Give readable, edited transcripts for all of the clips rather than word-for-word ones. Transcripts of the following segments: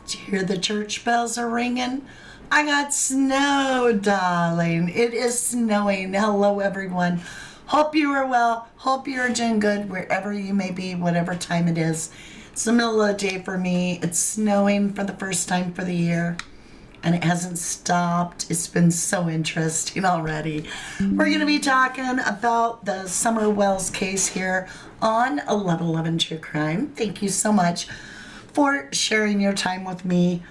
Do you hear the church bells are ringing? I got snow, darling. It is snowing. Hello, everyone. Hope you are well. Hope you are doing good wherever you may be, whatever time it is. It's the middle of the day for me. It's snowing for the first time for the year, and it hasn't stopped. It's been so interesting already. We're going to be talking about the Summer Wells case here on 1111 True Crime. Thank you so much for sharing your time with me.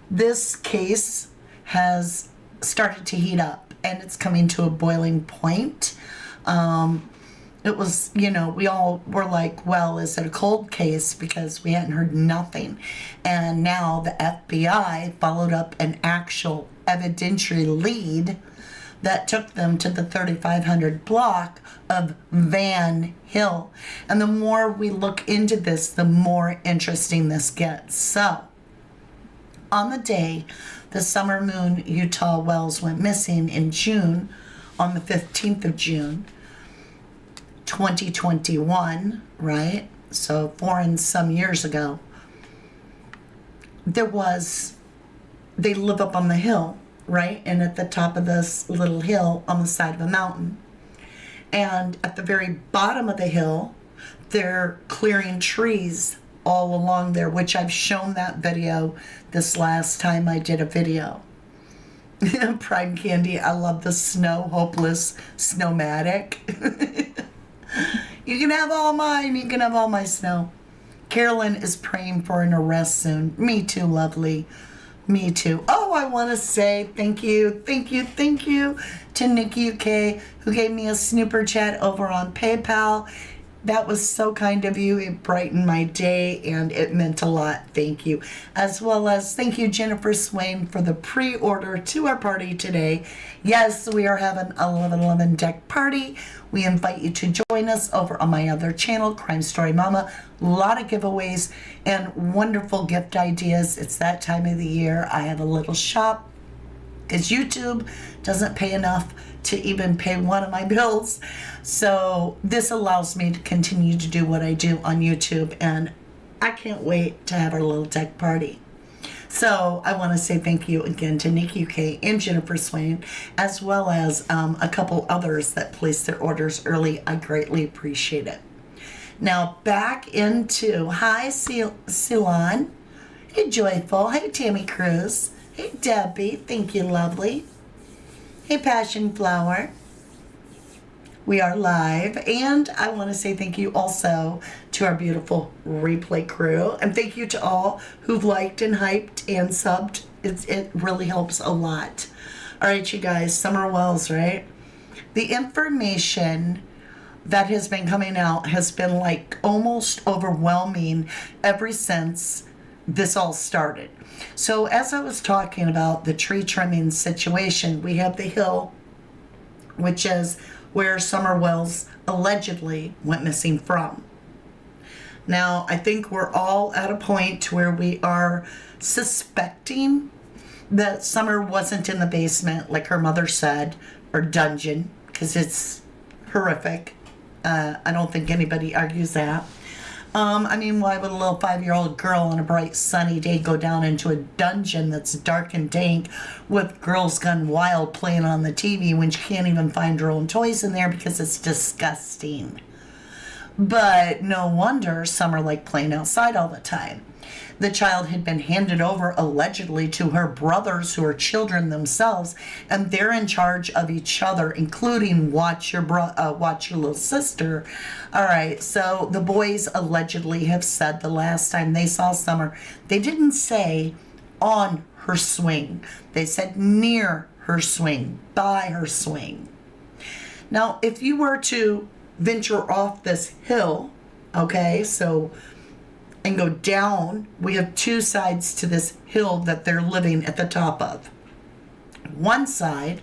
This case has started to heat up, and it's coming to a boiling point. It was, we all were like, well, is it a cold case? Because we hadn't heard nothing. And now the FBI followed up an actual evidentiary lead that took them to the 3500 block of Van Hill. And the more we look into this, the more interesting this gets. So, on the day the Summer Moon Utah Wells went missing in June, on the 15th of June, 2021, right? So 4 and some years ago, they live up on the hill, right? And at the top of this little hill on the side of a mountain. And at the very bottom of the hill, they're clearing trees all along there, which I've shown that video this last time I did a video. Prime Candy, I love the snow, hopeless, snowmatic. You can have all mine. You can have all my snow. Carolyn is praying for an arrest soon. Me too, lovely. Me too. Oh, I want to say thank you to Nikki UK, who gave me a snooper chat over on PayPal. That was so kind of you. It brightened my day, and it meant a lot. Thank you. As well as thank you, Jennifer Swain, for the pre-order to our party today. Yes, we are having a 1111 deck party. We invite you to join us over on my other channel, Crime Story Mama. A lot of giveaways and wonderful gift ideas. It's that time of the year. I have a little shop because YouTube doesn't pay enough to even pay one of my bills. So this allows me to continue to do what I do on YouTube, and I can't wait to have our little deck party. So I want to say thank you again to Nikki UK and Jennifer Swain, as well as a couple others that placed their orders early. I greatly appreciate it. Now back into, hi Ceylon, hey Joyful, hey Tammy Cruz, hey Debbie, thank you lovely. Hey, Passion Flower. We are live, and I want to say thank you also to our beautiful replay crew, and thank you to all who've liked and hyped and subbed. It really helps a lot. All right, you guys, Summer Wells, right? The information that has been coming out has been like almost overwhelming ever since this all started. So as I was talking about the tree trimming situation, we have the hill, which is where Summer Wells allegedly went missing from. Now, I think we're all at a point where we are suspecting that Summer wasn't in the basement, like her mother said, or dungeon, because it's horrific. I don't think anybody argues that. Why would a little 5-year-old girl on a bright sunny day go down into a dungeon that's dark and dank with Girls Gone Wild playing on the TV when she can't even find her own toys in there because it's disgusting? But no wonder Summer liked playing outside all the time. The child had been handed over allegedly to her brothers, who are children themselves, and they're in charge of each other, including watch your little sister. All right, so the boys allegedly have said the last time they saw Summer, they didn't say on her swing. They said near her swing, by her swing. Now, if you were to venture off this hill, okay, and go down, we have two sides to this hill that they're living at the top of. One side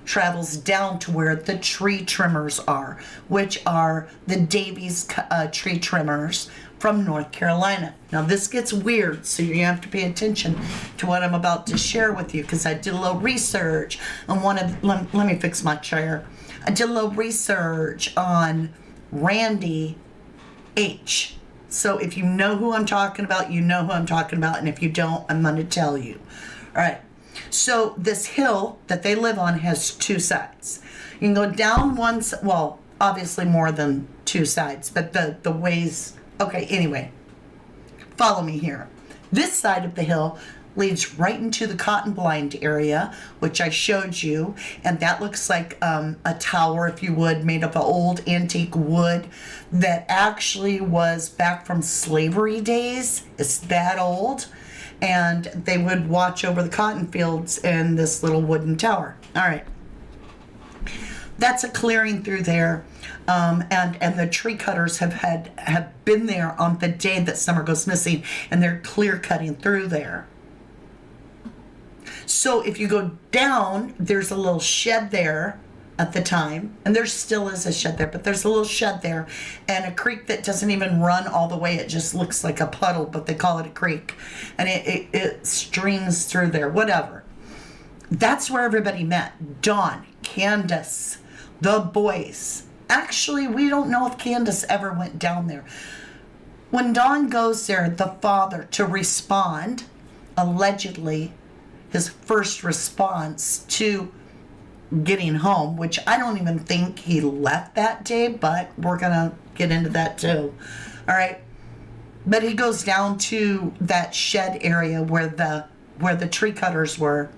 travels down to where the tree trimmers are, which are the Davies tree trimmers from North Carolina. Now this gets weird, so you have to pay attention to what I'm about to share with you, because I did a little research on let me fix my chair. I did a little research on Randy H. So if you know who I'm talking about, you know who I'm talking about. And if you don't, I'm going to tell you. All right. So this hill that they live on has two sides. You can go down one, well, obviously more than two sides, but the ways, okay, anyway, follow me here. This side of the hill leads right into the cotton blind area, which I showed you, and that looks like a tower, if you would, made of old antique wood that actually was back from slavery days. It's that old, and they would watch over the cotton fields in this little wooden tower. All right. That's a clearing through there, and the tree cutters have been there on the day that Summer goes missing, and they're clear cutting through there. So if you go down, there's a little shed there at the time, and there still is a shed there, but there's a little shed there, and a creek that doesn't even run all the way. It just looks like a puddle, but they call it a creek, and it streams through there, whatever. That's where everybody met. Dawn, Candace, the boys. Actually, we don't know if Candace ever went down there. When Dawn goes there, the father, to respond, allegedly, his first response to getting home, which I don't even think he left that day, but we're going to get into that too. All right. But he goes down to that shed area where the tree cutters were,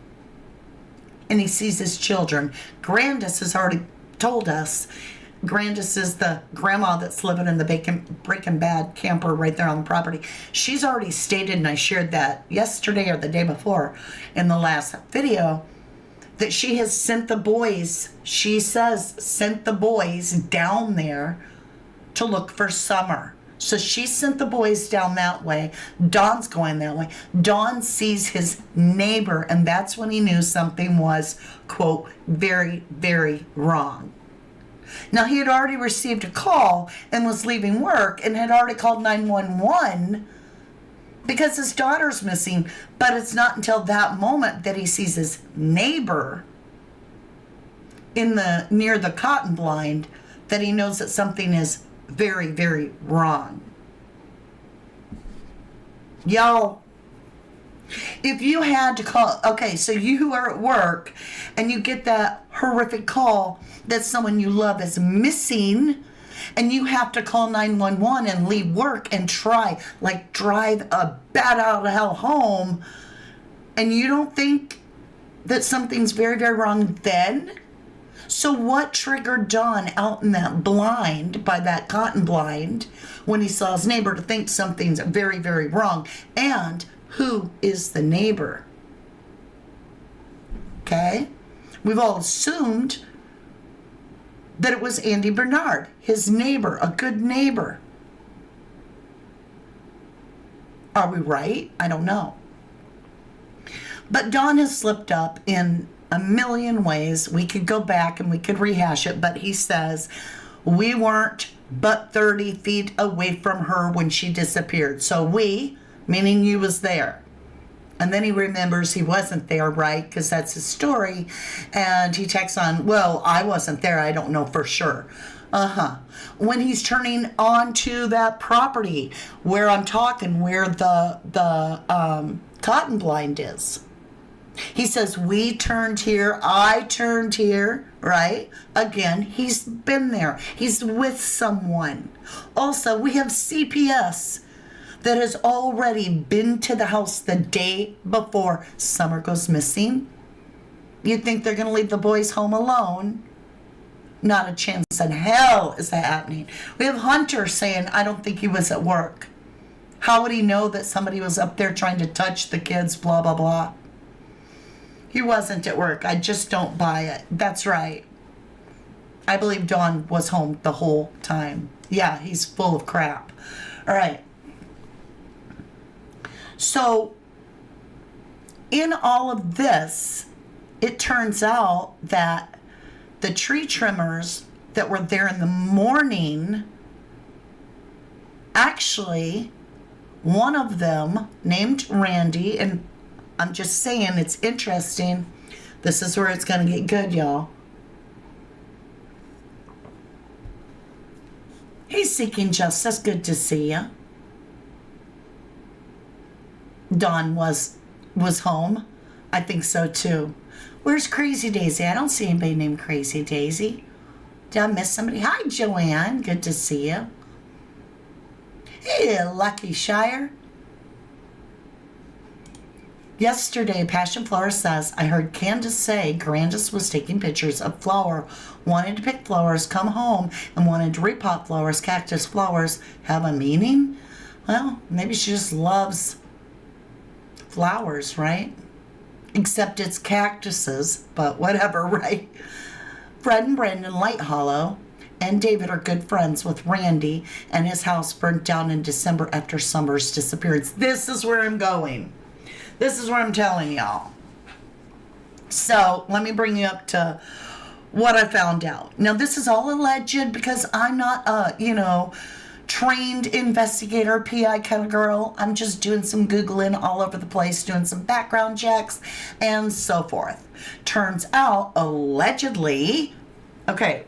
and he sees his children. Grandis has already told us. Grandis is the grandma that's living in the Breaking Bad camper right there on the property. She's already stated, and I shared that yesterday or the day before in the last video, that she has sent the boys, she says, sent the boys down there to look for Summer. So she sent the boys down that way. Dawn's going that way. Dawn sees his neighbor, and that's when he knew something was, quote, very, very wrong. Now, he had already received a call and was leaving work and had already called 911 because his daughter's missing. But it's not until that moment that he sees his neighbor near the cotton blind that he knows that something is very, very wrong. Y'all, if you had to call, okay, so you are at work and you get that horrific call that someone you love is missing, and you have to call 911 and leave work and try, like, drive a bat out of hell home, and you don't think that something's very, very wrong then? So what triggered Don out in that blind, by that cotton blind, when he saw his neighbor, to think something's very, very wrong? And who is the neighbor? Okay? We've all assumed that it was Andy Bernard, his neighbor, a good neighbor. Are we right? I don't know. But Don has slipped up in a million ways. We could go back and we could rehash it, but he says, we weren't but 30 feet away from her when she disappeared. So we, meaning you, was there. And then he remembers he wasn't there, right? Because that's his story. And he texts on, well, I wasn't there. I don't know for sure. When he's turning onto that property where I'm talking, where the cotton blind is. He says, we turned here, I turned here, right? Again, he's been there. He's with someone. Also, we have CPS that has already been to the house the day before Summer goes missing. You think they're going to leave the boys home alone? Not a chance in hell is that happening. We have Hunter saying, I don't think he was at work. How would he know that somebody was up there trying to touch the kids, blah, blah, blah? He wasn't at work. I just don't buy it. That's right. I believe Dawn was home the whole time. Yeah, he's full of crap. All right. So, in all of this, it turns out that the tree trimmers that were there in the morning, actually, one of them, named Randy, and I'm just saying it's interesting. This is where it's going to get good, y'all. He's seeking justice. Good to see you. Dawn was home. I think so too. Where's Crazy Daisy? I don't see anybody named Crazy Daisy. Did I miss somebody? Hi, Joanne. Good to see you. Hey, Lucky Shire. Yesterday, Passion Flower says, I heard Candace say Grandis was taking pictures of flower, wanted to pick flowers, come home, and wanted to repot flowers, cactus flowers. Have a meaning? Well, maybe she just loves flowers, right? Except it's cactuses, but whatever, right? Fred and Brandon Light Hollow and David are good friends with Randy, and his house burnt down in December after Summer's disappearance. This is where I'm going. This is what I'm telling y'all. So let me bring you up to what I found out. Now, this is all alleged because I'm not a, trained investigator, PI kind of girl. I'm just doing some Googling all over the place, doing some background checks and so forth. Turns out, allegedly, okay,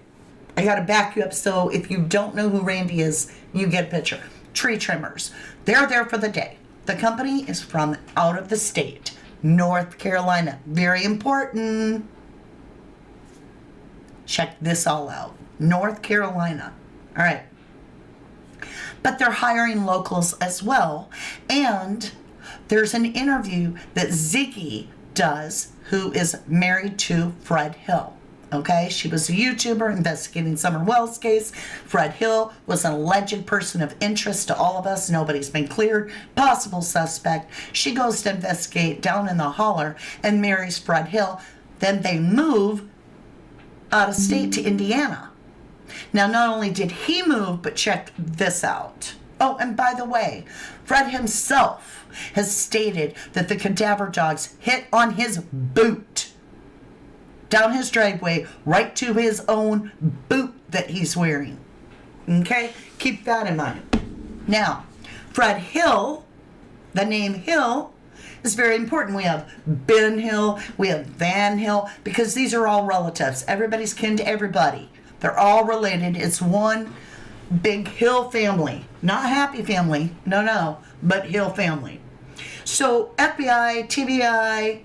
I got to back you up so if you don't know who Randy is, you get a picture. Tree trimmers. They're there for the day. The company is from out of the state, North Carolina. Very important. Check this all out. North Carolina. All right. But they're hiring locals as well. And there's an interview that Ziggy does, who is married to Fred Hill. Okay, she was a YouTuber investigating Summer Wells' case. Fred Hill was an alleged person of interest to all of us. Nobody's been cleared. Possible suspect. She goes to investigate down in the holler and marries Fred Hill. Then they move out of state to Indiana. Now, not only did he move, but check this out. Oh, and by the way, Fred himself has stated that the cadaver dogs hit on his boot. Down his driveway, right to his own boot that he's wearing. Okay? Keep that in mind. Now, Fred Hill, the name Hill, is very important. We have Ben Hill, we have Van Hill, because these are all relatives. Everybody's kin to everybody. They're all related. It's one big Hill family. Not Happy family, no, but Hill family. So FBI, TBI,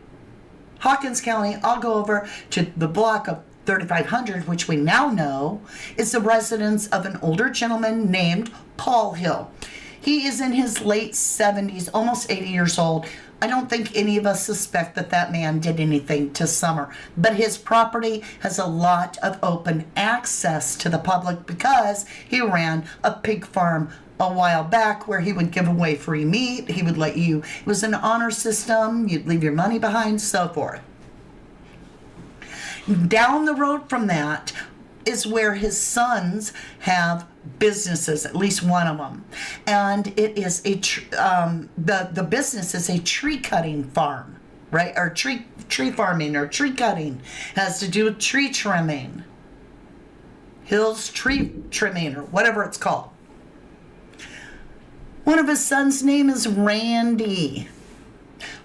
Hawkins County, I'll go over to the block of 3500, which we now know is the residence of an older gentleman named Paul Hill. He is in his late 70s, almost 80 years old. I don't think any of us suspect that that man did anything to Summer, but his property has a lot of open access to the public because he ran a pig farm a while back where he would give away free meat. He would let you, it was an honor system, you'd leave your money behind, so forth. Down the road from that is where his sons have businesses, at least one of them. And it is the business is a tree cutting farm, right? Or tree farming or tree cutting. Has to do with tree trimming. Hill's tree trimming or whatever it's called. One of his sons' name is Randy.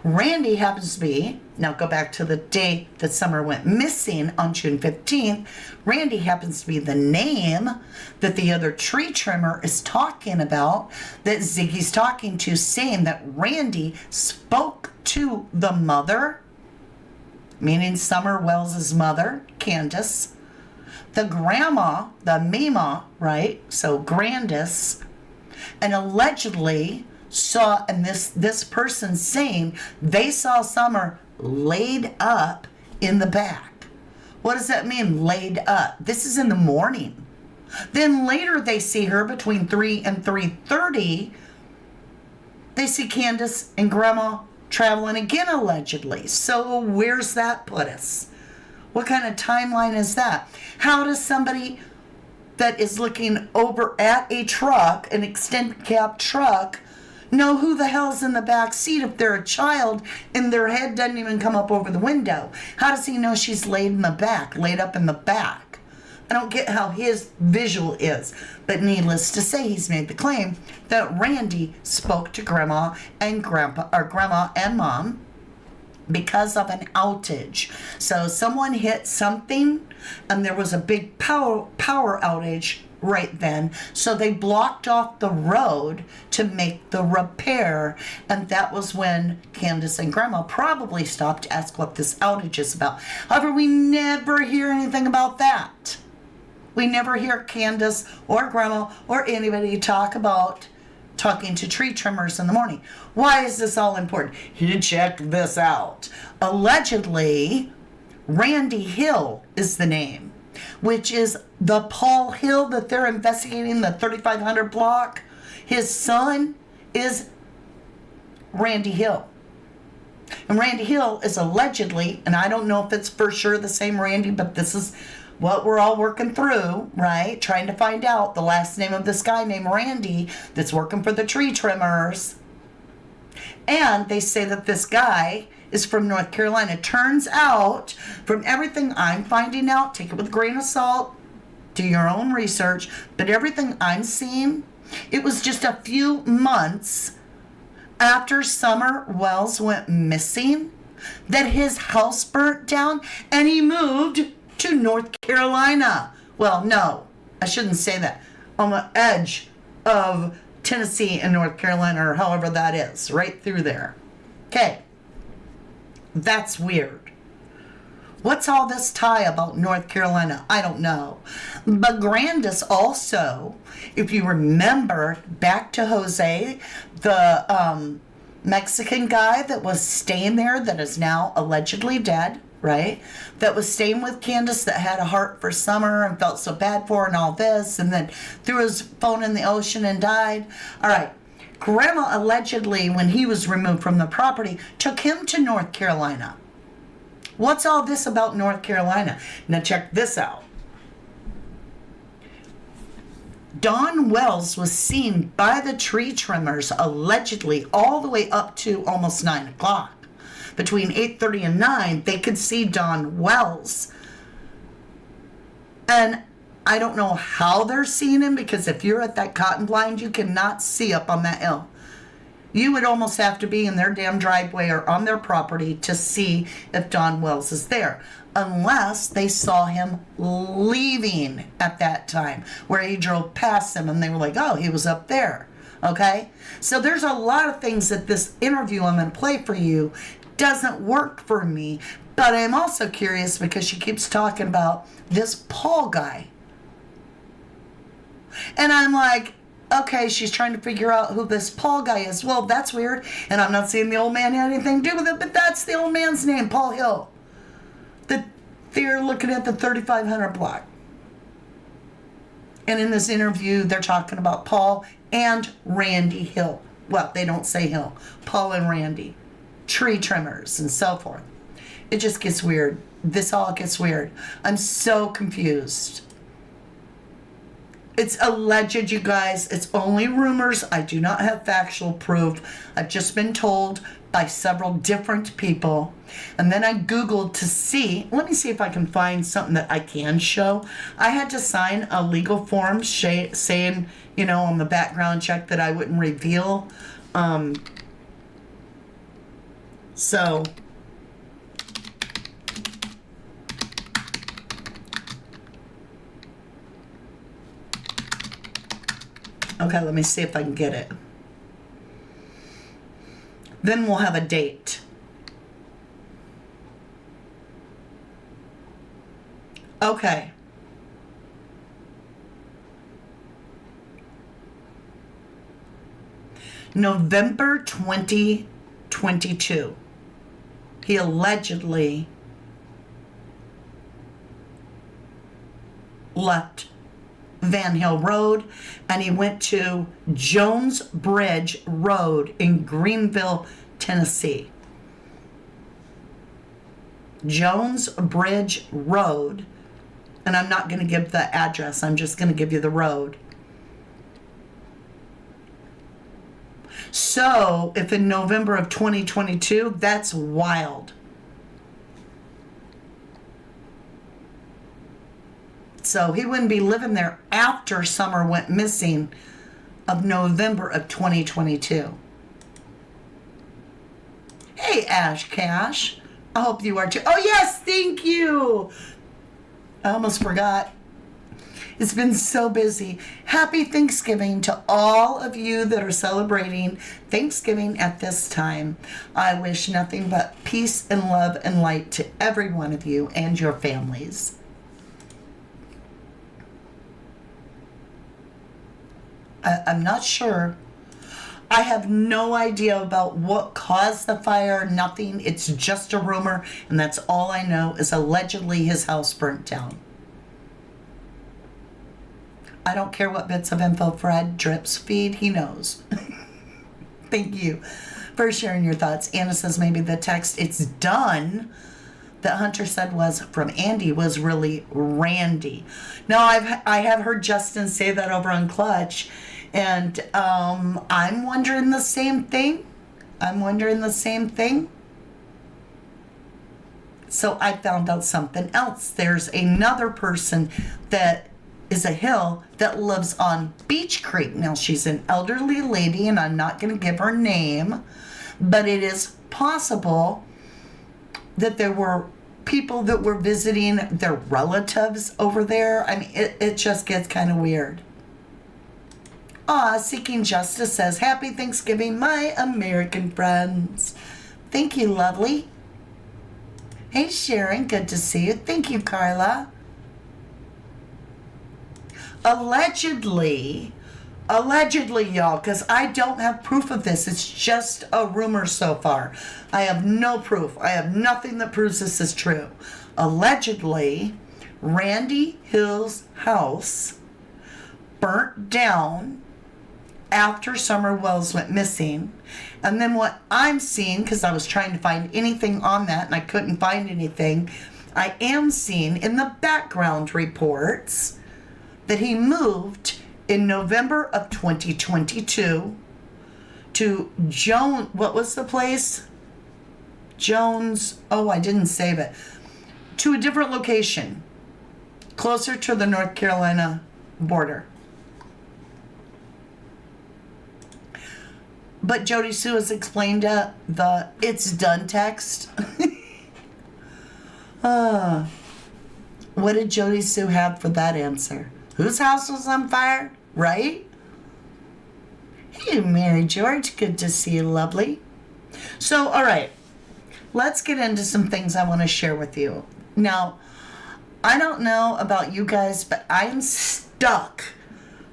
Randy happens to be, now go back to the day that Summer went missing on June 15th. Randy happens to be the name that the other tree trimmer is talking about, that Ziggy's talking to, saying that Randy spoke to the mother, meaning Summer Wells' mother, Candace, the grandma, the Mima, right? So Grandis, and allegedly saw, and this person saying they saw Summer laid up in the back. What does that mean, laid up? This is in the morning. Then later they see her between 3 and 3:30. They see Candace and Grandma traveling again, allegedly. So where's that put us? What kind of timeline is that? How does somebody that is looking over at a truck, an extended cab truck, know who the hell's in the back seat if they're a child and their head doesn't even come up over the window? How does he know she's laid in the back, laid up in the back? I don't get how his visual is. But needless to say, he's made the claim that Randy spoke to Grandma and Grandpa, or Grandma and Mom, because of an outage. So someone hit something and there was a big power outage right then, so they blocked off the road to make the repair, and that was when Candace and Grandma probably stopped to ask what this outage is about. However, we never hear anything about that. We never hear Candace or Grandma or anybody talk about talking to tree trimmers in the morning. Why is this all important? You check this out. Allegedly, Randy Hill is the name, which is the Paul Hill that they're investigating, the 3500 block. His son is Randy Hill. And Randy Hill is allegedly, and I don't know if it's for sure the same Randy, but this is what we're all working through, right? Trying to find out the last name of this guy named Randy that's working for the tree trimmers. And they say that this guy is from North Carolina. Turns out, from everything I'm finding out, take it with a grain of salt, do your own research, but everything I'm seeing, it was just a few months after Summer Wells went missing that his house burnt down and he moved to North Carolina. Well, no, I shouldn't say that. On the edge of Tennessee and North Carolina, or however that is, right through there. Okay, that's weird. What's all this tie about North Carolina? I don't know. But Grandis also, if you remember, back to Jose, the Mexican guy that was staying there that is now allegedly dead, right? That was staying with Candace, that had a heart for Summer and felt so bad for her and all this, and then threw his phone in the ocean and died. All right. Grandma allegedly, when he was removed from the property, took him to North Carolina. What's all this about North Carolina? Now check this out. Don Wells was seen by the tree trimmers allegedly all the way up to almost 9 o'clock. Between 8:30 and 9, they could see Don Wells. And I don't know how they're seeing him, because if you're at that cotton blind, you cannot see up on that hill. You would almost have to be in their damn driveway or on their property to see if Don Wells is there. Unless they saw him leaving at that time, where he drove past them and they were like, oh, he was up there. Okay? So there's a lot of things that this interview I'm going to play for you doesn't work for me. But I'm also curious because she keeps talking about this Paul guy. And I'm like, okay, she's trying to figure out who this Paul guy is. Well, that's weird. And I'm not saying the old man had anything to do with it, but that's the old man's name, Paul Hill. They're looking at the 3500 block. And in this interview, they're talking about Paul and Randy Hill. Well, they don't say Hill. Paul and Randy. Tree trimmers and so forth. It just gets weird. This all gets weird. I'm so confused. It's alleged, you guys. It's only rumors. I do not have factual proof. I've just been told by several different people. And then I Googled to see. Let me see if I can find something that I can show. I had to sign a legal form saying, you know, on the background check that I wouldn't reveal. So... okay, let me see if I can get it. Then we'll have a date. Okay. November 2022. He allegedly left Van Hill Road, and he went to Jones Bridge Road in Greeneville, Tennessee. Jones Bridge Road, and I'm not going to give the address, I'm just going to give you the road. So, if in November of 2022, that's wild. So he wouldn't be living there after Summer went missing of November of 2022. Hey, Ash Cash. I hope you are too. Oh, yes, thank you. I almost forgot. It's been so busy. Happy Thanksgiving to all of you that are celebrating Thanksgiving at this time. I wish nothing but peace and love and light to every one of you and your families. I'm not sure. I have no idea about what caused the fire, nothing. It's just a rumor, and that's all I know is allegedly his house burnt down. I don't care what bits of info Fred drips feed, he knows. Thank you for sharing your thoughts. Anna says maybe the text, it's done, that Hunter said was from Andy was really Randy. Now, I have heard Justin say that over on Clutch, and I'm wondering the same thing. So I found out something else. There's another person that is a hill that lives on Beach Creek. Now, she's an elderly lady, and I'm not going to give her name, but it is possible that there were people that were visiting their relatives over there. I mean, it just gets kind of weird. Seeking Justice says, Happy Thanksgiving, my American friends. Thank you, lovely. Hey, Sharon, good to see you. Thank you, Carla. Allegedly, y'all, because I don't have proof of this. It's just a rumor so far. I have no proof. I have nothing that proves this is true. Allegedly, Randy Hill's house burnt down after Summer Wells went missing. And then what I'm seeing, because I was trying to find anything on that and I couldn't find anything, I am seeing in the background reports that he moved in November of 2022 to what was the place? Jones, I didn't save it. To a different location, closer to the North Carolina border. But Jody Sue has explained the it's done text. What did Jody Sue have for that answer? Whose house was on fire? Right? Hey, Mary George. Good to see you, lovely. So, all right. Let's get into some things I want to share with you. Now, I don't know about you guys, but I am stuck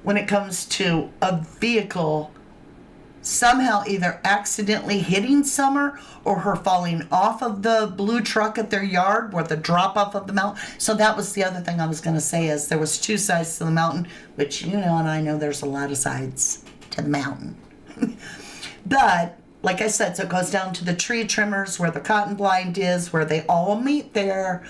when it comes to a vehicle somehow either accidentally hitting Summer or her falling off of the blue truck at their yard or the drop off of the mountain. So that was the other thing I was going to say is there was two sides to the mountain, which you know and I know there's a lot of sides to the mountain. But like I said, so it goes down to the tree trimmers where the cotton blind is, where they all meet there.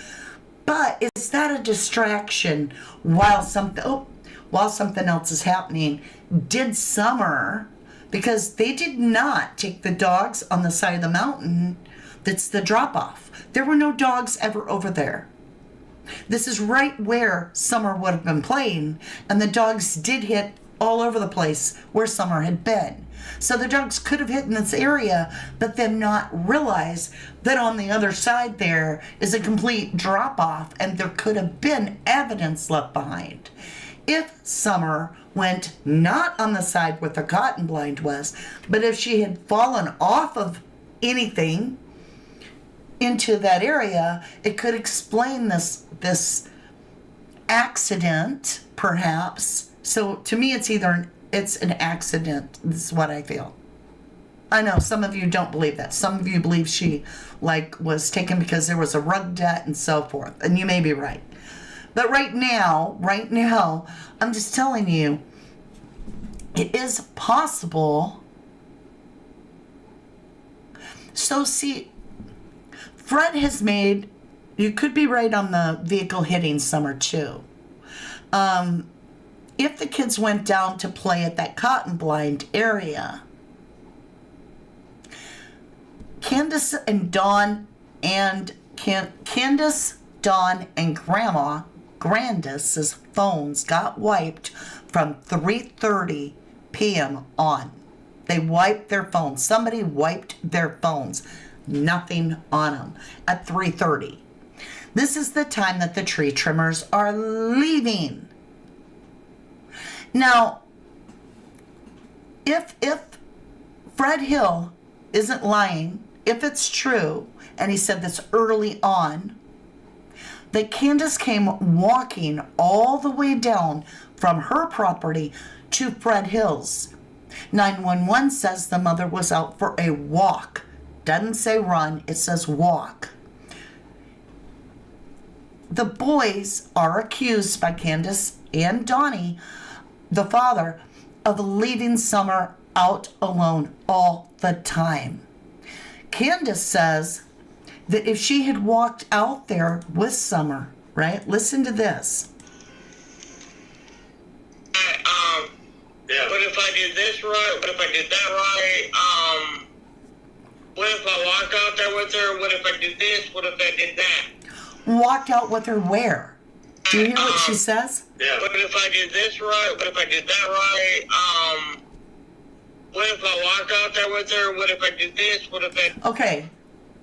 But is that a distraction while something else is happening? Did Summer, because they did not take the dogs on the side of the mountain that's the drop-off. There were no dogs ever over there. This is right where Summer would have been playing, and the dogs did hit all over the place where Summer had been. So the dogs could have hit in this area, but then not realize that on the other side there is a complete drop-off, and there could have been evidence left behind. If Summer went not on the side where the cotton blind was, but if she had fallen off of anything into that area, it could explain this accident, perhaps. So to me, it's an accident. This is what I feel. I know some of you don't believe that. Some of you believe she was taken because there was a rug debt and so forth, and you may be right. But right now, I'm just telling you, it is possible. So see, Fred has made, you could be right on the vehicle hitting Summer too. If the kids went down to play at that cotton blind area, Candace, Dawn, and Grandma Grandis's phones got wiped from 3:30 p.m. on. They wiped their phones. Somebody wiped their phones. Nothing on them at 3:30. This is the time that the tree trimmers are leaving. Now, if Fred Hill isn't lying, if it's true, and he said this early on, that Candace came walking all the way down from her property to Fred Hill's. 911 says the mother was out for a walk. Doesn't say run, it says walk. The boys are accused by Candace and Donnie, the father, of leaving Summer out alone all the time. Candace says that if she had walked out there with Summer, right? Listen to this. Yeah. What if I did this right? What if I did that right? What if I walked out there with her? What if I did this? What if I did that? Walked out with her where? Do you hear what she says? Yeah. What if I did this right? What if I did that right? What if I walked out there with her? What if I did this? What if I... Okay.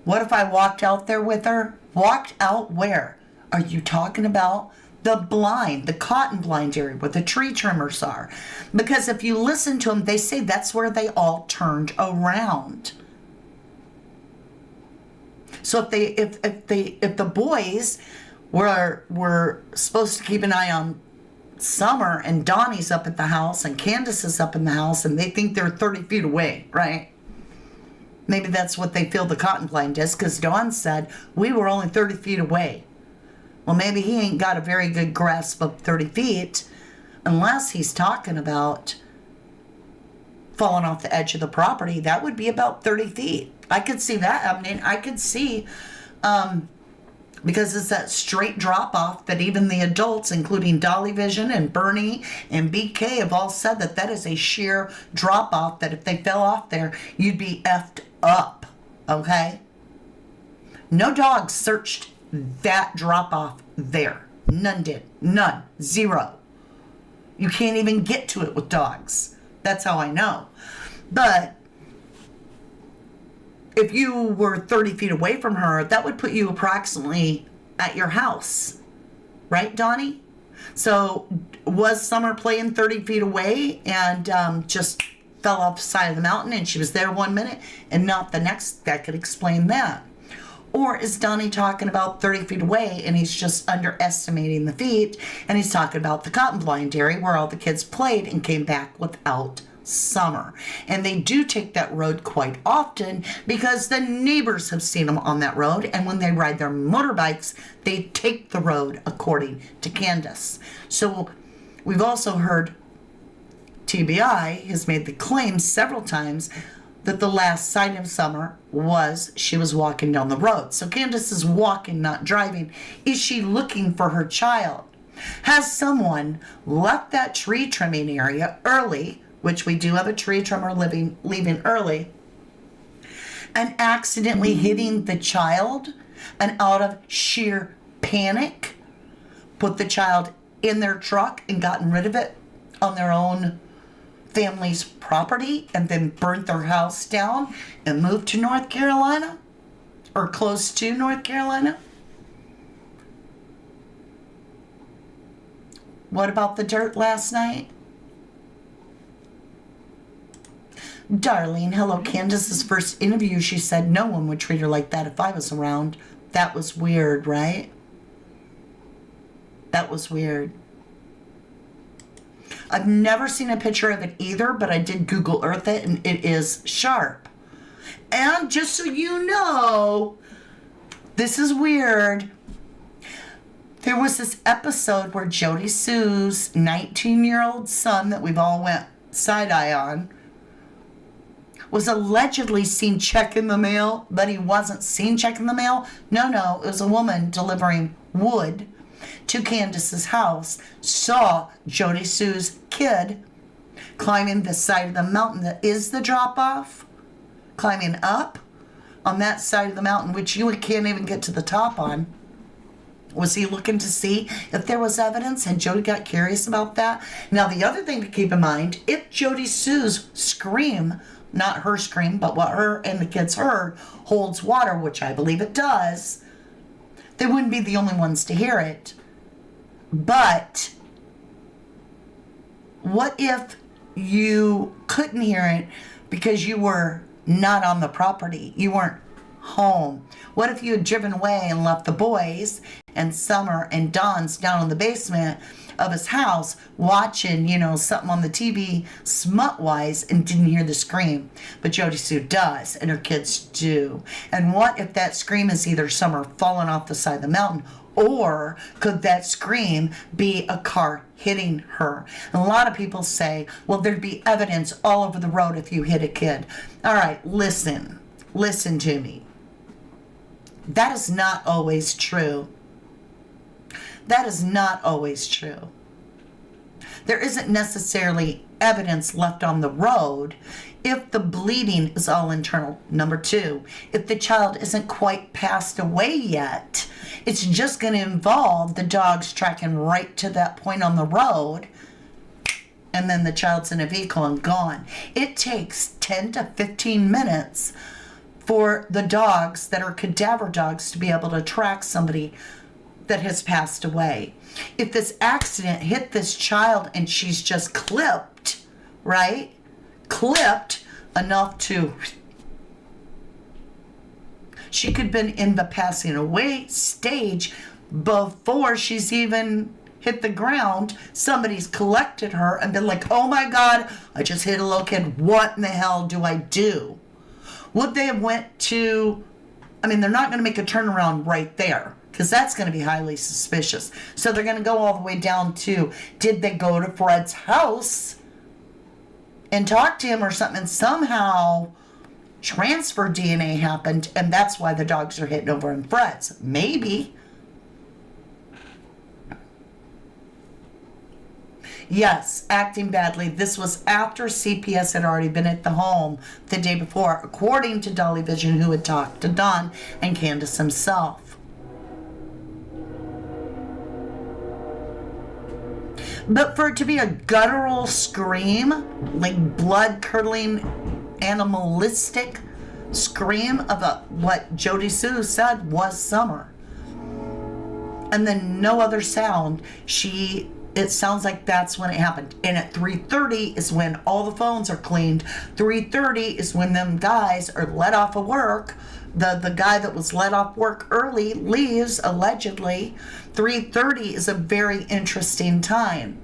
What if I walked out there with her? Walked out where? Are you talking about the blind, the cotton blind area where the tree trimmers are? Because if you listen to them, they say that's where they all turned around. So if the boys were supposed to keep an eye on Summer, and Donnie's up at the house and Candace is up in the house, and they think they're 30 feet away, right? Maybe that's what they feel the cotton blind is, because Dawn said we were only 30 feet away. Well, maybe he ain't got a very good grasp of 30 feet unless he's talking about falling off the edge of the property. That would be about 30 feet. I could see that happening. I could see, because it's that straight drop off that even the adults, including Dolly Vision and Bernie and BK, have all said that that is a sheer drop off, that if they fell off there, you'd be effed up. Okay? No dogs searched that drop off there. None did. None. Zero. You can't even get to it with dogs. That's how I know. But if you were 30 feet away from her, that would put you approximately at your house. Right, Donnie? So was Summer playing 30 feet away and just fell off the side of the mountain and she was there 1 minute and not the next? That could explain that. Or is Donnie talking about 30 feet away and he's just underestimating the feet, and he's talking about the cotton blind area where all the kids played and came back without Summer? And they do take that road quite often because the neighbors have seen them on that road, and when they ride their motorbikes, they take the road, according to Candace. So we've also heard TBI has made the claim several times that the last sight of Summer was she was walking down the road. So Candace is walking, not driving. Is she looking for her child? Has someone left that tree trimming area early, which we do have a tree trimmer leaving early, and accidentally hitting the child, and out of sheer panic put the child in their truck and gotten rid of it on their own family's property, and then burnt their house down and moved to North Carolina or close to North Carolina? What about the dirt last night? Darlene, hello. Candace's first interview, she said no one would treat her like that if I was around. That was weird, right? That was weird. I've never seen a picture of it either, but I did Google Earth it, and it is sharp. And just so you know, this is weird. There was this episode where Jody Sue's 19-year-old son that we've all went side-eye on was allegedly seen checking the mail, but he wasn't seen checking the mail. No, it was a woman delivering wood to Candace's house, saw Jody Sue's kid climbing the side of the mountain that is the drop-off, climbing up on that side of the mountain, which you can't even get to the top on. Was he looking to see if there was evidence? And Jody got curious about that. Now, the other thing to keep in mind, if Jody Sue's scream, not her scream, but what her and the kids heard, holds water, which I believe it does, they wouldn't be the only ones to hear it. But What if you couldn't hear it because you were not on the property? You weren't home. What if you had driven away and left the boys and Summer and Don's down in the basement of his house watching, something on the TV smut-wise and didn't hear the scream? But Jody Sue does, and her kids do. And what if that scream is either Summer falling off the side of the mountain, or could that scream be a car hitting her? And a lot of people say, well, there'd be evidence all over the road if you hit a kid. All right, listen to me. That is not always true. That is not always true. There isn't necessarily evidence left on the road if the bleeding is all internal. Number two, if the child isn't quite passed away yet, it's just going to involve the dogs tracking right to that point on the road, and then the child's in a vehicle and gone. It takes 10 to 15 minutes for the dogs that are cadaver dogs to be able to track somebody that has passed away. If this accident hit this child and she's just clipped, right? Clipped enough to... She could have been in the passing away stage before she's even hit the ground. Somebody's collected her and been like, oh my God, I just hit a little kid. What in the hell do I do? Would they have went to... they're not going to make a turnaround right there, because that's going to be highly suspicious. So they're going to go all the way down to, did they go to Fred's house and talk to him or something? And somehow transfer DNA happened, and that's why the dogs are hitting over in Fred's. Maybe. Yes, acting badly. This was after CPS had already been at the home the day before, according to Dolly Vision, who had talked to Don and Candace himself. But for it to be a guttural scream, like blood-curdling, animalistic scream of what Jody Sue said was Summer, and then no other sound, it sounds like that's when it happened. And at 3:30 is when all the phones are cleaned. 3:30 is when them guys are let off of work. The guy that was let off work early leaves, allegedly. 3:30 is a very interesting time.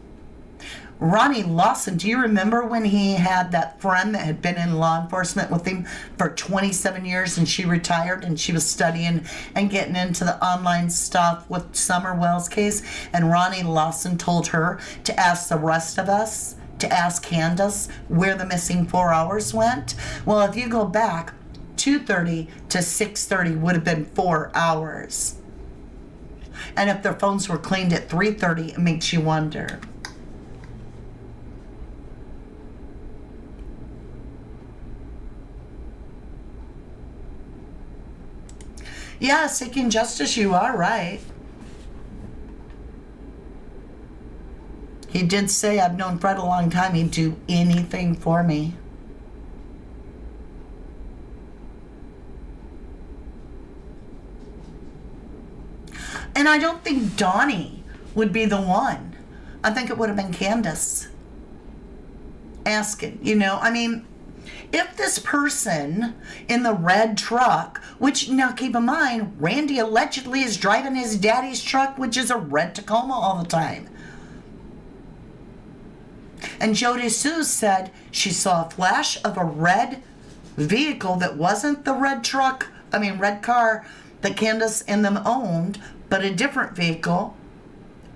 Ronnie Lawson, do you remember when he had that friend that had been in law enforcement with him for 27 years and she retired and she was studying and getting into the online stuff with Summer Wells' case? And Ronnie Lawson told her to ask the rest of us, to ask Candace where the missing 4 hours went. Well, if you go back, 2:30 to 6:30 would have been 4 hours. And if their phones were cleaned at 3:30, it makes you wonder. Yeah, seeking justice, you are right. He did say, I've known Fred a long time, he'd do anything for me. And I don't think Donnie would be the one. I think it would have been Candace asking, if this person in the red truck, which now keep in mind, Randy allegedly is driving his daddy's truck, which is a red Tacoma all the time. And Jody Sue said she saw a flash of a red vehicle that wasn't the red car that Candace and them owned, but a different vehicle,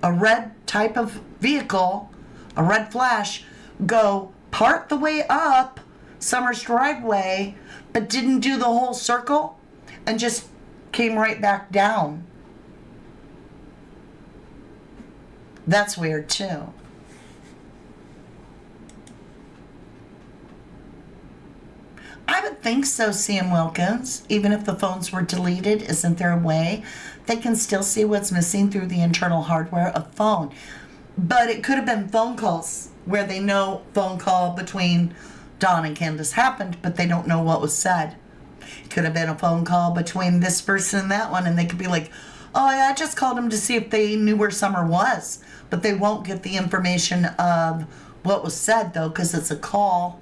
a red type of vehicle, a red flash, go part the way up Summer's driveway, but didn't do the whole circle and just came right back down. That's weird too. I would think so, Sam Wilkins. Even if the phones were deleted, isn't there a way they can still see what's missing through the internal hardware of phone? But it could have been phone calls where they know phone call between Don and Candace happened, but they don't know what was said. It could have been a phone call between this person and that one, and they could be like, oh, yeah, I just called them to see if they knew where Summer was. But they won't get the information of what was said, though, because it's a call.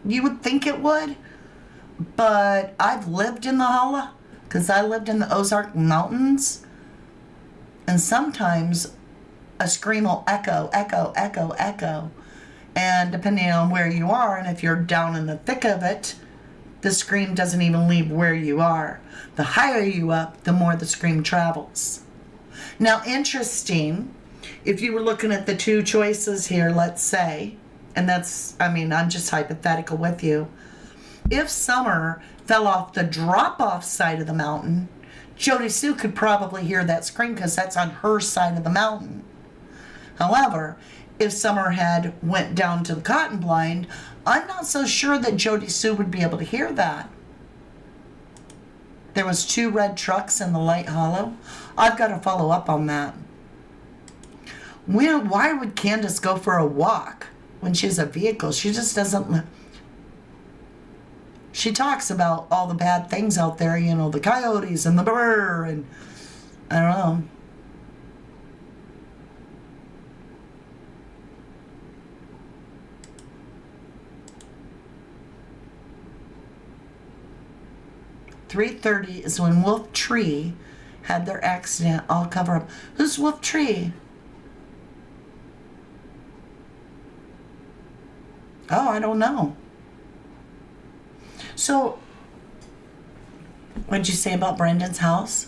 You would think it would, but I've lived in the holla because I lived in the Ozark Mountains, and sometimes a scream will echo, echo, echo, echo, and depending on where you are, and if you're down in the thick of it, the scream doesn't even leave where you are. The higher you up, the more the scream travels. Now, interesting, if you were looking at the two choices here, let's say, and that's, I mean, I'm just hypothetical with you. If Summer fell off the drop-off side of the mountain, Jody Sue could probably hear that scream because that's on her side of the mountain. However, if Summer had went down to the cotton blind, I'm not so sure that Jody Sue would be able to hear that. There was 2 red trucks in the Light Hollow. I've got to follow up on that. Why would Candace go for a walk when she has a vehicle? She just doesn't. She talks about all the bad things out there, you know, the coyotes and the brr, and I don't know. .3:30 is when Wolf Tree had their accident all cover up. Who's Wolf Tree? Oh, I don't know. So, what'd you say about Brendan's house?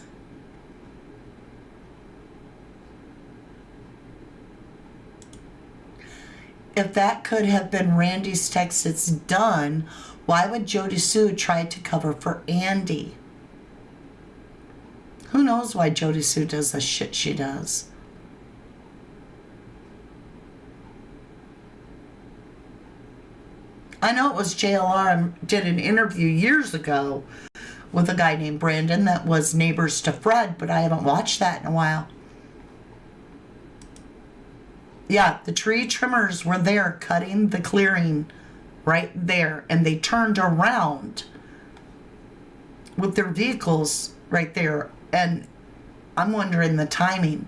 If that could have been Randy's text, it's done. Why would Jody Sue try to cover for Andy? Who knows why Jody Sue does the shit she does? I know it was JLR did an interview years ago with a guy named Brandon that was neighbors to Fred, but I haven't watched that in a while. Yeah, the tree trimmers were there cutting the clearing right there, and they turned around with their vehicles right there, and I'm wondering the timing.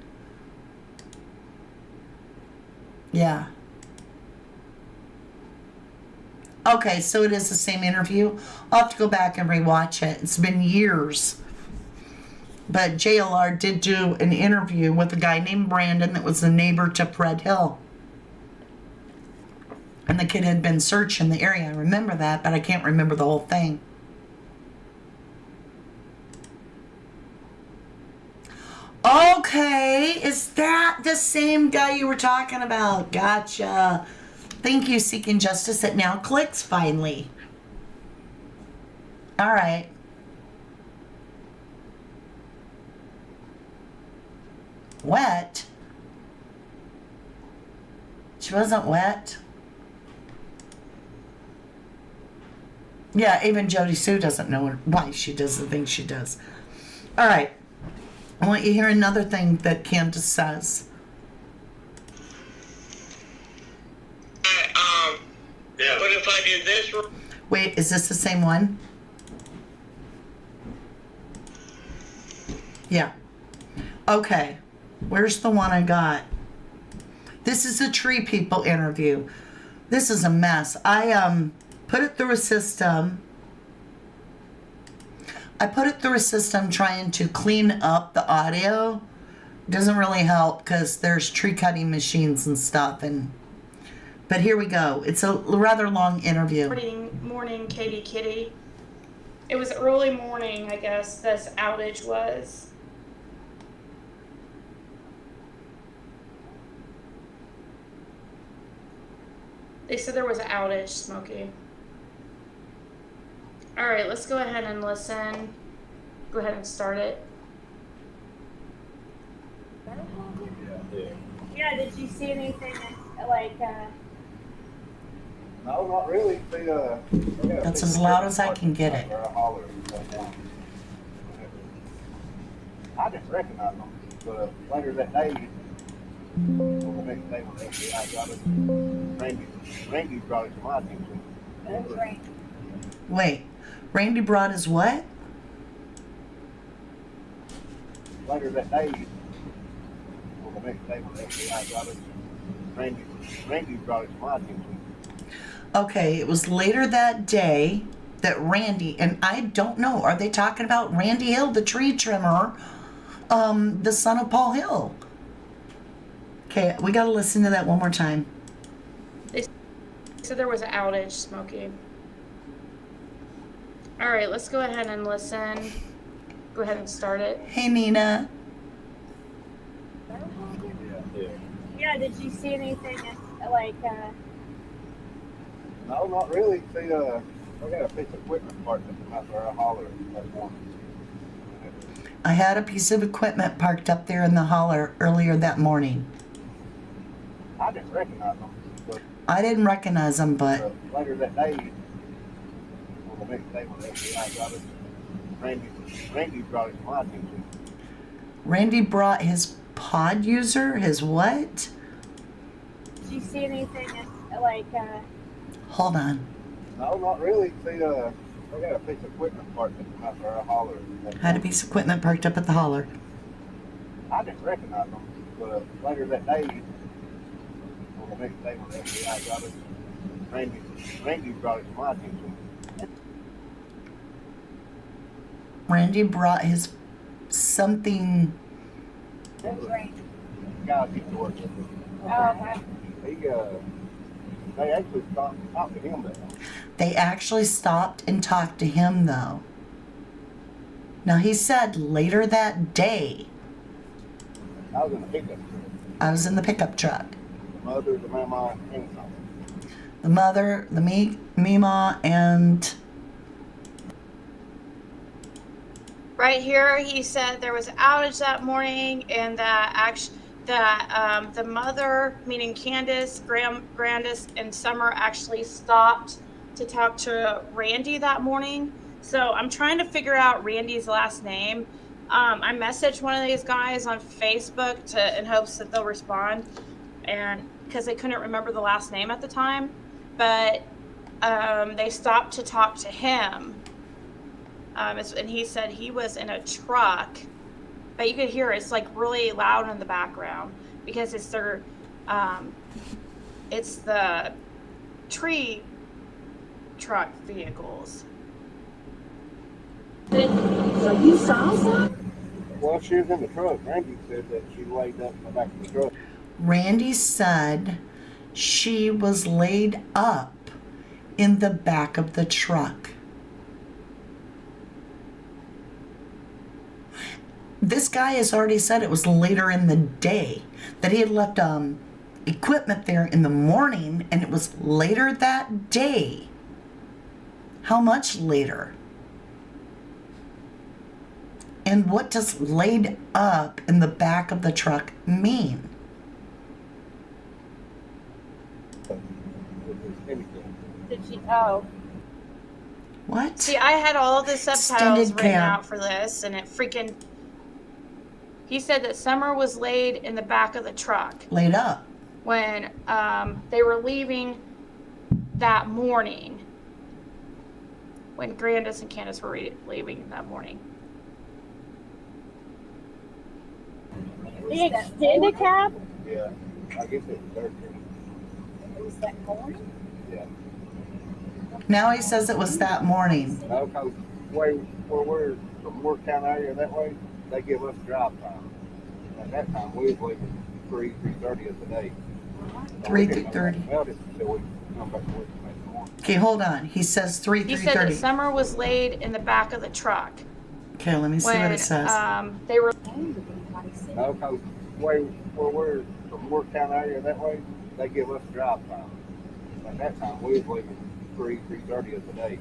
Yeah. Okay, so it is the same interview. I'll have to go back and rewatch it. It's been years. But JLR did do an interview with a guy named Brandon that was the neighbor to Fred Hill. And the kid had been searching the area. I remember that, but I can't remember the whole thing. Okay, is that the same guy you were talking about? Gotcha. Thank you, Seeking Justice. It now clicks finally. All right. Wet? She wasn't wet. Yeah, even Jody Sue doesn't know why she does the things she does. All right. I want you to hear another thing that Candace says. Yeah. But if I do this... Wait, is this the same one? Yeah. Okay. Where's the one I got? This is a Tree People interview. This is a mess. I put it through a system. I put it through a system trying to clean up the audio. Doesn't really help because there's tree cutting machines and stuff. But here we go. It's a rather long interview. Morning, Katie Kitty. It was early morning, I guess, this outage was. They said there was an outage, Smokey. All right, let's go ahead and listen. Go ahead and start it. Yeah, did you see anything like, No, not really. That's as loud as I can get it. I didn't recognize them, but later that day, the next day when FBI got it, Randy brought it to my attention. that's right. Wait. Randy brought his what? Later that day, the next day when the FBI got us, Randy brought it to my attention. Okay, it was later that day that Randy, and I don't know, are they talking about Randy Hill, the tree trimmer, the son of Paul Hill? Okay, we gotta listen to that one more time. They said there was an outage, Smokey. All right, let's go ahead and listen. Go ahead and start it. Hey, Nina. Yeah, did you see anything like, No, not really. See, I got a piece of equipment parked out there. I hollered that morning. I had a piece of equipment parked up there in the holler earlier that morning. I didn't recognize them, but I didn't recognize them, but later that day, or the next day when the FBI got us, Randy brought it to my attention. Randy brought his pod user, his what? did you see anything like, Hold on. No, not really. See, I got a piece of equipment parked out there. I hollered. Had a piece of equipment parked up at the holler. I didn't recognize them, but later that day, or the next day when the FBI got us, Randy brought it to my attention. Randy brought his something. that's right? Guys used to work with him. Oh, okay. They actually talked to him there. They actually stopped and talked to him, though. Now, he said later that day, I was in the pickup truck. I was in the pickup truck. The mother, the mama, and something. The mother, the Mima, and Right here, he said there was an outage that morning, and that the mother, meaning Candace, Grandis, and Summer, actually stopped to talk to Randy that morning. So I'm trying to figure out Randy's last name. I messaged one of these guys on Facebook in hopes that they'll respond, and because they couldn't remember the last name at the time, but they stopped to talk to him. And he said he was in a truck, but you could hear it's like really loud in the background because it's their, it's the tree truck vehicles. So you saw some? Well, she was in the truck. Randy said that she laid up in the back of the truck. Randy said she was laid up in the back of the truck. This guy has already said it was later in the day, that he had left equipment there in the morning, and it was later that day. How much later? And what does laid up in the back of the truck mean? Did she? Oh, What? See, I had all of the subtitles Extended written cab. out for this, and it freaking. He said that Summer was laid in the back of the truck Laid up. when they were leaving that morning. When Grandis and Candace were leaving that morning. the extended cab? Yeah, I guess it was their truck. It was that morning? Yeah. Now he says it was that morning. No, because where we're from Moortown area that way, they give us drive time. At that time, we was leaving 3:30 of the day. 3:30. About it until we come back to work the next morning. Okay, hold on. He says He said that 3:30. Summer was laid in the back of the truck Okay, let me see when what it says. they were. No, because where we're from Moortown area that way, they give us drive time. At that time, we was leaving 3:30 of the day.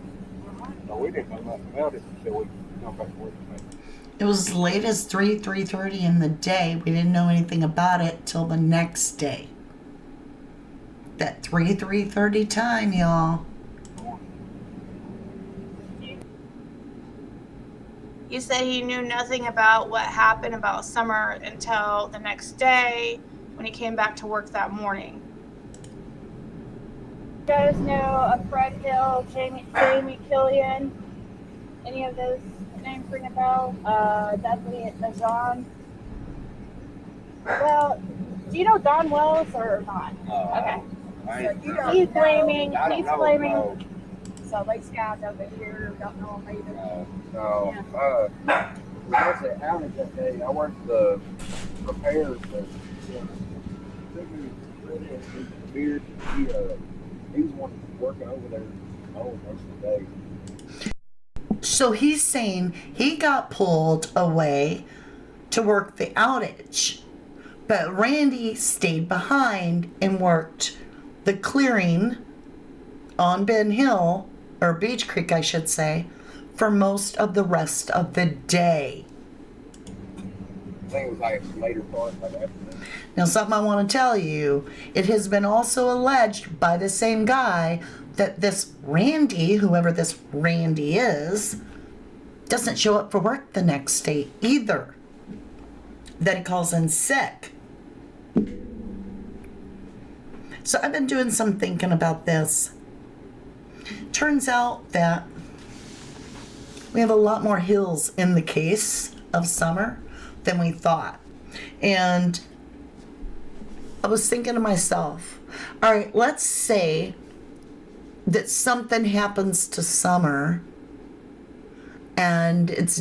So we didn't know nothing about it until we come back to work the next morning. It was as late as 3:30 in the day. We didn't know anything about it till the next day. That 3:30 time, y'all. He said he knew nothing about what happened about Summer until the next day when he came back to work that morning. You guys know a Fred Hill, Jamie Killian? Any of those? names ring a bell. Dudley at John. Well, do you know Don Wells or not? Okay. He's blaming. He's blaming. So Lake Scouts over here don't know him either. No. When I was at outage that day, I worked the repairs that beard. He was one working over there most of the day. So he's saying he got pulled away to work the outage, but Randy stayed behind and worked the clearing on Ben Hill, or Beach Creek, I should say, for most of the rest of the day. I think it was like later part of the afternoon. Now, something I want to tell you, it has been also alleged by the same guy that this Randy, whoever this Randy is, doesn't show up for work the next day either. That he calls in sick. So I've been doing some thinking about this. Turns out that we have a lot more hills in the case of Summer than we thought. And I was thinking to myself, all right, let's say that something happens to Summer and it's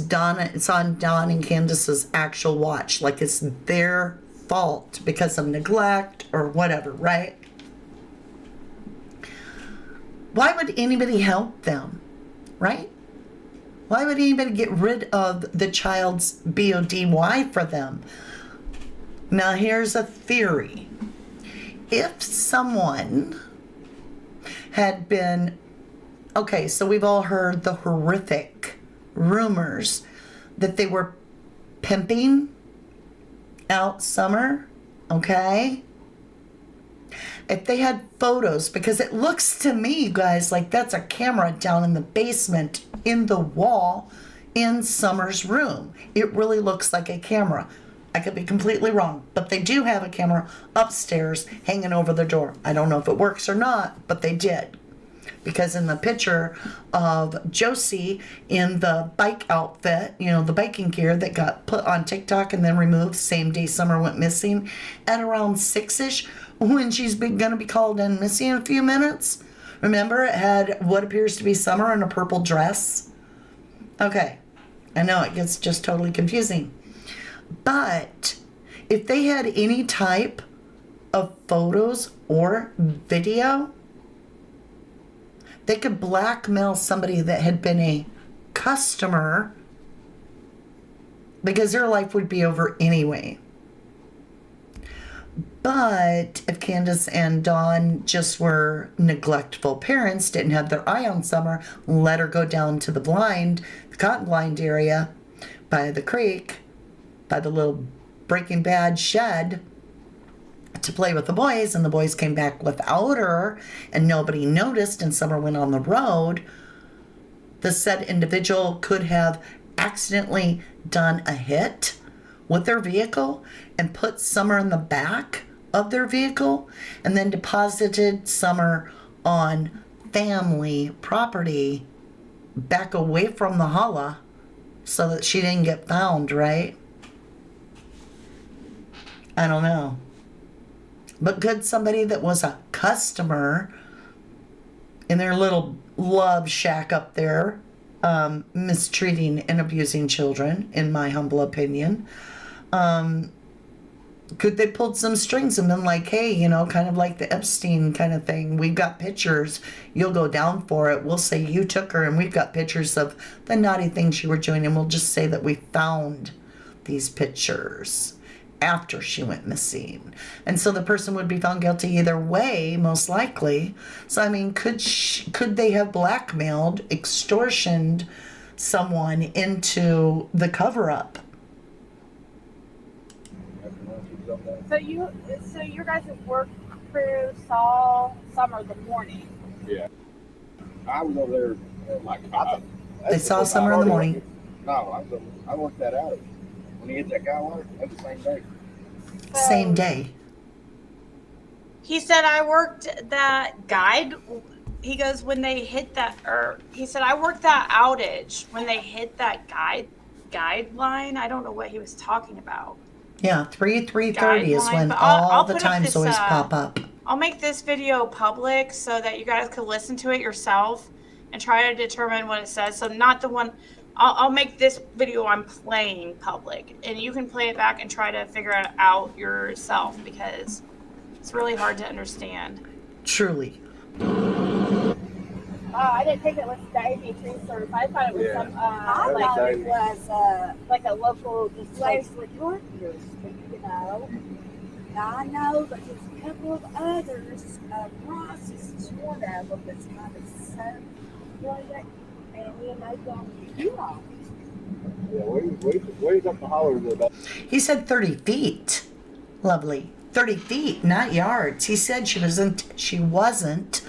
on Don and Candace's actual watch, like it's their fault because of neglect or whatever, right? Why would anybody help them, right? Why would anybody get rid of the child's BODY for them? Now, here's a theory. If someone had been, okay, so we've all heard the horrific rumors that they were pimping out Summer, okay? If they had photos, because it looks to me, guys, like that's a camera down in the basement in the wall in Summer's room. It really looks like a camera. I could be completely wrong, but they do have a camera upstairs hanging over the door. I don't know if it works or not, but they did. Because in the picture of Josie in the bike outfit, you know, the biking gear that got put on TikTok and then removed same day Summer went missing at around 6-ish, when she's going to be called in missing in a few minutes. Remember, it had what appears to be Summer in a purple dress. Okay, I know it gets just totally confusing. But if they had any type of photos or video, they could blackmail somebody that had been a customer because their life would be over anyway. But if Candace and Dawn just were neglectful parents, didn't have their eye on Summer, let her go down to the cotton blind area by the creek, by the little Breaking Bad shed to play with the boys, and the boys came back without her and nobody noticed and Summer went on the road, the said individual could have accidentally done a hit with their vehicle and put Summer in the back of their vehicle and then deposited Summer on family property back away from the holla so that she didn't get found, right? I don't know. But could somebody that was a customer in their little love shack up there, mistreating and abusing children, in my humble opinion, could they pulled some strings and been like, hey, you know, kind of like the Epstein kind of thing. We've got pictures. You'll go down for it. We'll say you took her and we've got pictures of the naughty things you were doing. And we'll just say that we found these pictures after she went missing. And so the person would be found guilty either way, most likely. So, I mean, could they have blackmailed, extortioned someone into the cover-up? So your guys' work crew saw Summer the morning. Yeah. I was over there at like 5. They saw Summer in the morning. No, I worked that out. When he hit that guy water, that's the same day. Same day. He said, I worked that guide. He goes, when they hit that, or he said, I worked that outage when they hit that guideline. I don't know what he was talking about. Yeah, 3:30 is guideline, when but all I'll the put up times this, always pop up. I'll make this video public so that you guys can listen to it yourself and try to determine what it says. So not the one, I'll make this video I'm playing public, and you can play it back and try to figure it out yourself, because it's really hard to understand. Truly. I didn't think it was the AP tree service. I thought it was Yeah. some, I like, thought it was like a local, just like, Leslie Carpenter's, you know. Now I know that there's a couple of others, Ross is one of them that's kind of so like, and you know, don't you know. Yeah, we got the hollers about. He said 30 feet. Lovely. 30 feet, not yards. He said she wasn't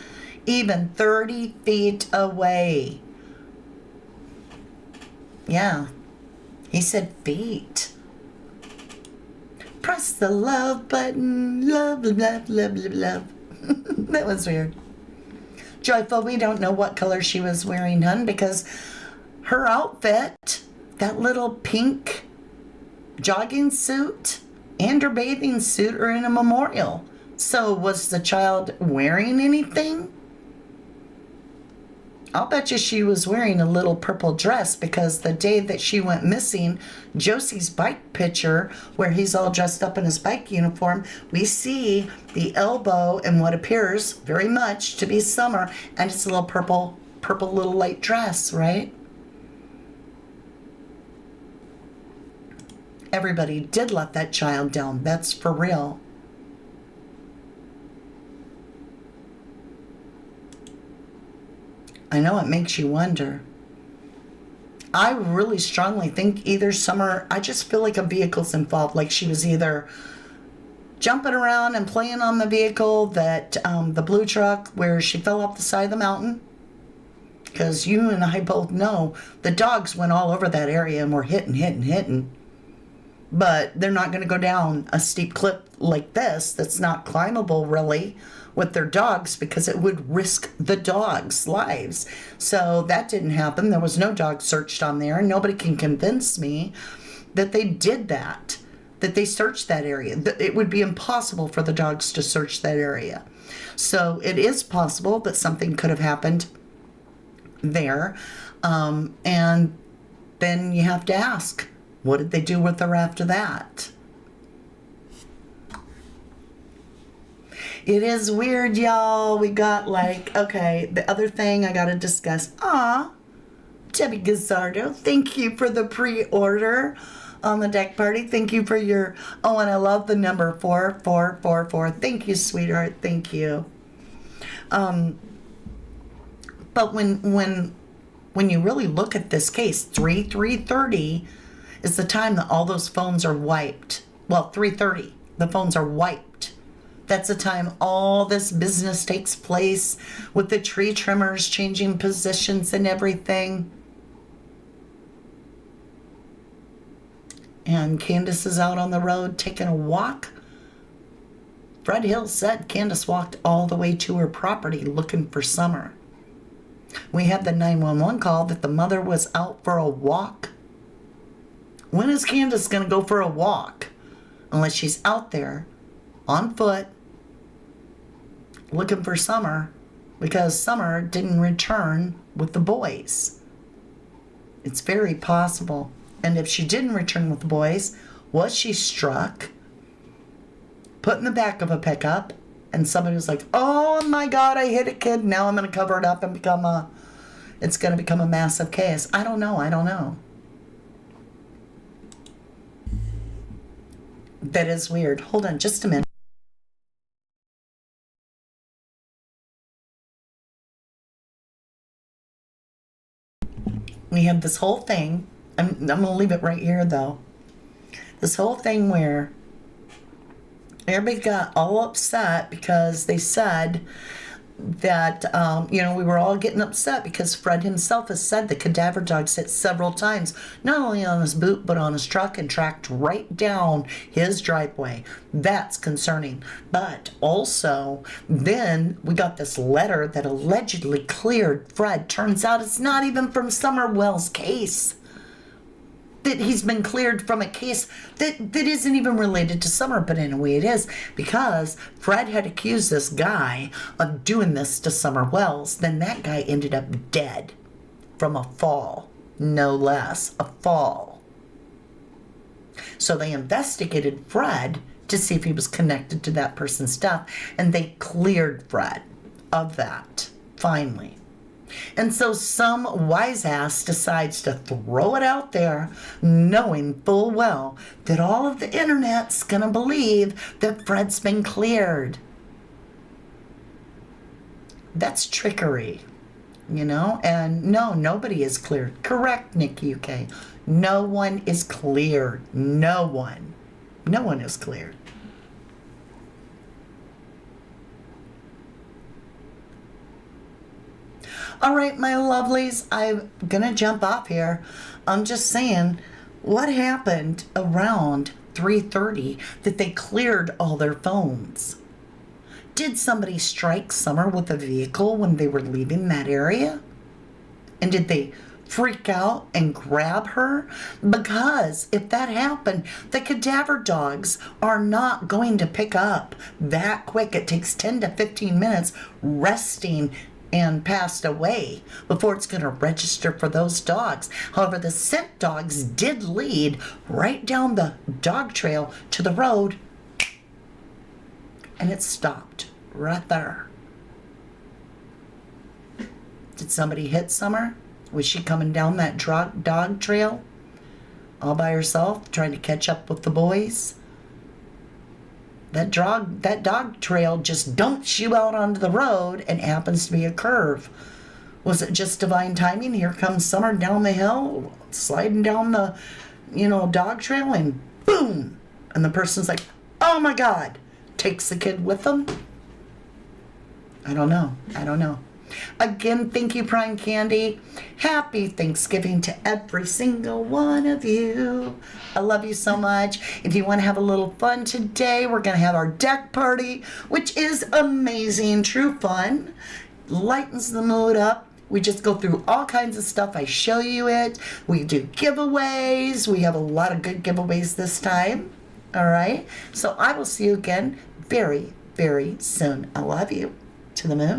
even 30 feet away. Yeah. He said feet. Press the love button. Love, love, love, love, love. That was weird. Joyful, we don't know what color she was wearing, hun, because her outfit, that little pink jogging suit and her bathing suit are in a memorial. So was the child wearing anything? I'll bet you she was wearing a little purple dress, because the day that she went missing, Josie's bike picture, where he's all dressed up in his bike uniform, we see the elbow and what appears very much to be Summer, and it's a little purple little light dress, right? Everybody did let that child down. That's for real. I know it makes you wonder. I really strongly think either Summer, I just feel like a vehicle's involved. Like she was either jumping around and playing on the vehicle, that the blue truck where she fell off the side of the mountain. Because you and I both know the dogs went all over that area and were hitting. But they're not going to go down a steep cliff like this that's not climbable really with their dogs, because it would risk the dogs' lives. So that didn't happen. There was no dog searched on there. Nobody can convince me that they did that they searched that area. It would be impossible for the dogs to search that area. So it is possible that something could have happened there. And then you have to ask, what did they do with her after that? It is weird, y'all. We got okay, the other thing I got to discuss. Debbie Gazzardo, thank you for the pre-order on the deck party. Thank you for your, and I love the number 4444. Thank you, sweetheart. Thank you. But when you really look at this case, 3:30 is the time that all those phones are wiped. Well, 3:30, the phones are wiped. That's the time all this business takes place, with the tree trimmers changing positions and everything. And Candace is out on the road taking a walk. Fred Hill said Candace walked all the way to her property looking for Summer. We have the 911 call that the mother was out for a walk. When is Candace going to go for a walk? Unless she's out there on foot looking for Summer, because Summer didn't return with the boys. It's very possible. And if she didn't return with the boys, was she struck, put in the back of a pickup, and somebody was like, oh my God, I hit a kid. Now I'm going to cover it up and it's going to become a massive case. I don't know. That is weird. Hold on just a minute. We have this whole thing. I'm going to leave it right here, though. This whole thing where everybody got all upset because they said that, we were all getting upset because Fred himself has said the cadaver dogs hit several times, not only on his boot, but on his truck, and tracked right down his driveway. That's concerning. But also, then we got this letter that allegedly cleared Fred. Turns out it's not even from Summerwell's case. that he's been cleared from a case that isn't even related to Summer, but in a way it is, because Fred had accused this guy of doing this to Summer Wells. Then that guy ended up dead from a fall, no less, a fall. So they investigated Fred to see if he was connected to that person's death, and they cleared Fred of that, finally. And so some wise ass decides to throw it out there, knowing full well that all of the internet's gonna believe that Fred's been cleared. That's trickery, you know? And no, nobody is cleared. Correct, Nikki UK. No one is cleared. No one. No one is cleared. All right, my lovelies, I'm gonna jump off here. I'm just saying, what happened around 3:30 that they cleared all their phones? Did somebody strike Summer with a vehicle when they were leaving that area? And did they freak out and grab her? Because if that happened, the cadaver dogs are not going to pick up that quick. It takes 10 to 15 minutes resting and passed away before it's going to register for those dogs. However, the scent dogs did lead right down the dog trail to the road, and it stopped right there. Did somebody hit Summer? Was she coming down that dog trail all by herself, trying to catch up with the boys? That dog trail just dumps you out onto the road and happens to be a curve. Was it just divine timing? Here comes Summer down the hill, sliding down the, dog trail, and boom! And the person's like, oh my God, takes the kid with them? I don't know. Again, thank you, Prime Candy. Happy Thanksgiving to every single one of you. I love you so much. If you want to have a little fun today, we're going to have our deck party, which is amazing, true fun. Lightens the mood up. We just go through all kinds of stuff. I show you it. We do giveaways. We have a lot of good giveaways this time. All right. So I will see you again very, very soon. I love you. To the moon.